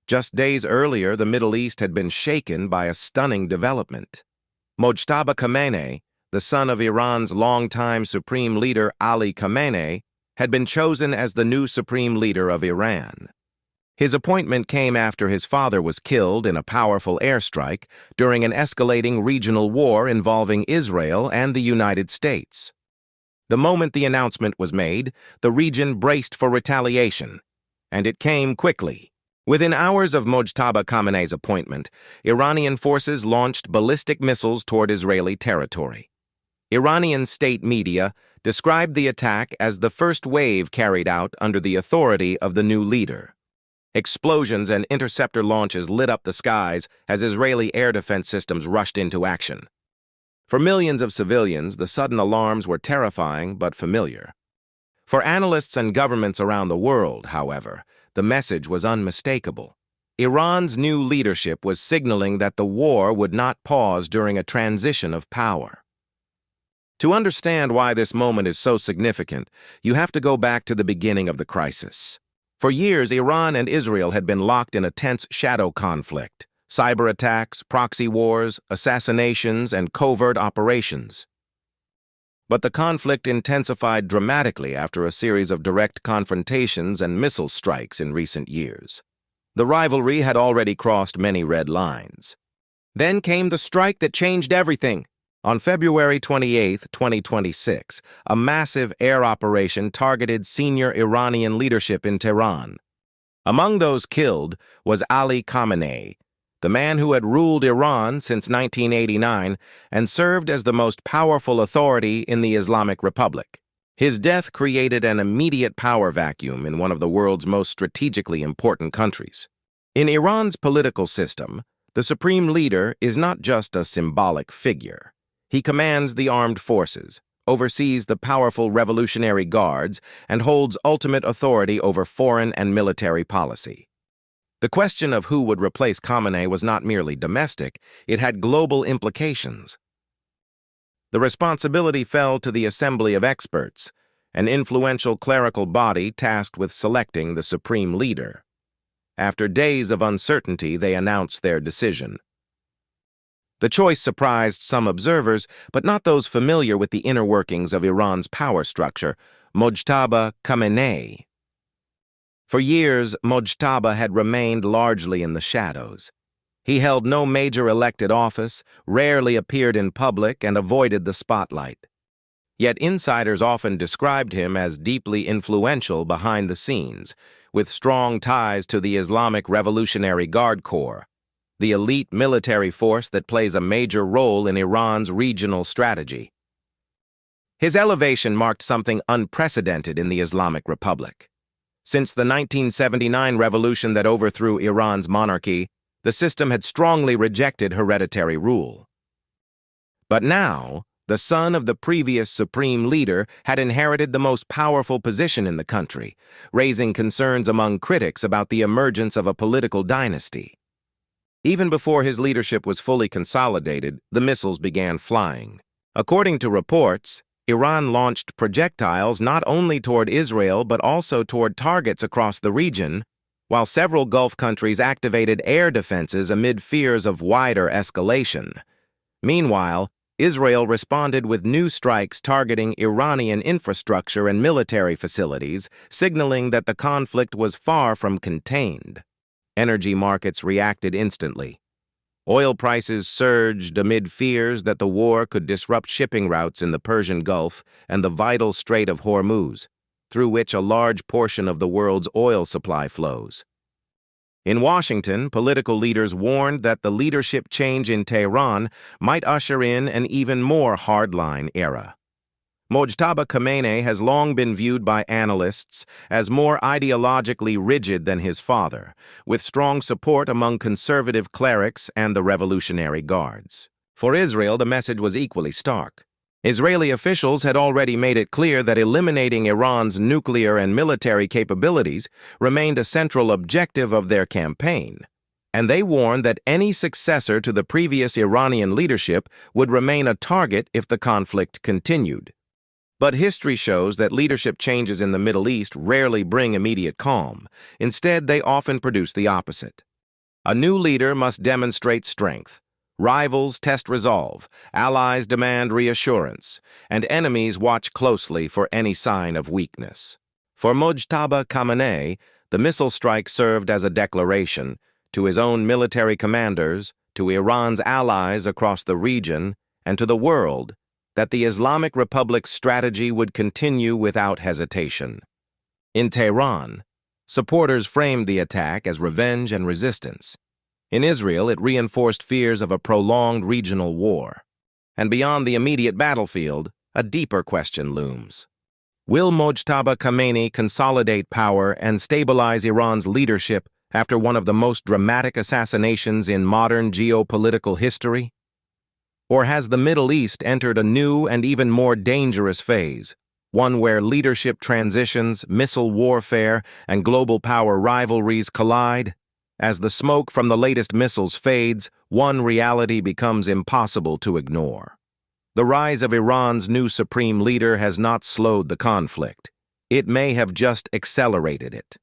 Just days earlier, the Middle East had been shaken by a stunning development. Mojtaba Khamenei, the son of Iran's longtime supreme leader Ali Khamenei, had been chosen as the new supreme leader of Iran. His appointment came after his father was killed in a powerful airstrike during an escalating regional war involving Israel and the United States. The moment the announcement was made, the region braced for retaliation, and it came quickly. Within hours of Mojtaba Khamenei's appointment, Iranian forces launched ballistic missiles toward Israeli territory. Iranian state media described the attack as the first wave carried out under the authority of the new leader. Explosions and interceptor launches lit up the skies as Israeli air defense systems rushed into action. For millions of civilians, the sudden alarms were terrifying but familiar. For analysts and governments around the world, however, the message was unmistakable. Iran's new leadership was signaling that the war would not pause during a transition of power. To understand why this moment is so significant, you have to go back to the beginning of the crisis. For years, Iran and Israel had been locked in a tense shadow conflict: cyber attacks, proxy wars, assassinations, and covert operations. But the conflict intensified dramatically after a series of direct confrontations and missile strikes in recent years. The rivalry had already crossed many red lines. Then came the strike that changed everything. On February 28, 2026, a massive air operation targeted senior Iranian leadership in Tehran. Among those killed was Ali Khamenei, the man who had ruled Iran since 1989 and served as the most powerful authority in the Islamic Republic. His death created an immediate power vacuum in one of the world's most strategically important countries. In Iran's political system, the supreme leader is not just a symbolic figure. He commands the armed forces, oversees the powerful Revolutionary Guards, and holds ultimate authority over foreign and military policy. The question of who would replace Khamenei was not merely domestic, it had global implications. The responsibility fell to the Assembly of Experts, an influential clerical body tasked with selecting the supreme leader. After days of uncertainty, they announced their decision. The choice surprised some observers, but not those familiar with the inner workings of Iran's power structure: Mojtaba Khamenei. For years, Mojtaba had remained largely in the shadows. He held no major elected office, rarely appeared in public, and avoided the spotlight. Yet insiders often described him as deeply influential behind the scenes, with strong ties to the Islamic Revolutionary Guard Corps, the elite military force that plays a major role in Iran's regional strategy. His elevation marked something unprecedented in the Islamic Republic. Since the 1979 revolution that overthrew Iran's monarchy, the system had strongly rejected hereditary rule. But now, the son of the previous supreme leader had inherited the most powerful position in the country, raising concerns among critics about the emergence of a political dynasty. Even before his leadership was fully consolidated, the missiles began flying. According to reports, Iran launched projectiles not only toward Israel but also toward targets across the region, while several Gulf countries activated air defenses amid fears of wider escalation. Meanwhile, Israel responded with new strikes targeting Iranian infrastructure and military facilities, signaling that the conflict was far from contained. Energy markets reacted instantly. Oil prices surged amid fears that the war could disrupt shipping routes in the Persian Gulf and the vital Strait of Hormuz, through which a large portion of the world's oil supply flows. In Washington, political leaders warned that the leadership change in Tehran might usher in an even more hardline era. Mojtaba Khamenei has long been viewed by analysts as more ideologically rigid than his father, with strong support among conservative clerics and the Revolutionary Guards. For Israel, the message was equally stark. Israeli officials had already made it clear that eliminating Iran's nuclear and military capabilities remained a central objective of their campaign, and they warned that any successor to the previous Iranian leadership would remain a target if the conflict continued. But history shows that leadership changes in the Middle East rarely bring immediate calm. Instead, they often produce the opposite. A new leader must demonstrate strength. Rivals test resolve, allies demand reassurance, and enemies watch closely for any sign of weakness. For Mojtaba Khamenei, the missile strike served as a declaration to his own military commanders, to Iran's allies across the region, and to the world that the Islamic Republic's strategy would continue without hesitation. In Tehran, supporters framed the attack as revenge and resistance. In Israel, it reinforced fears of a prolonged regional war. And beyond the immediate battlefield, a deeper question looms. Will Mojtaba Khamenei consolidate power and stabilize Iran's leadership after one of the most dramatic assassinations in modern geopolitical history? Or has the Middle East entered a new and even more dangerous phase, one where leadership transitions, missile warfare, and global power rivalries collide? As the smoke from the latest missiles fades, one reality becomes impossible to ignore. The rise of Iran's new supreme leader has not slowed the conflict. It may have just accelerated it.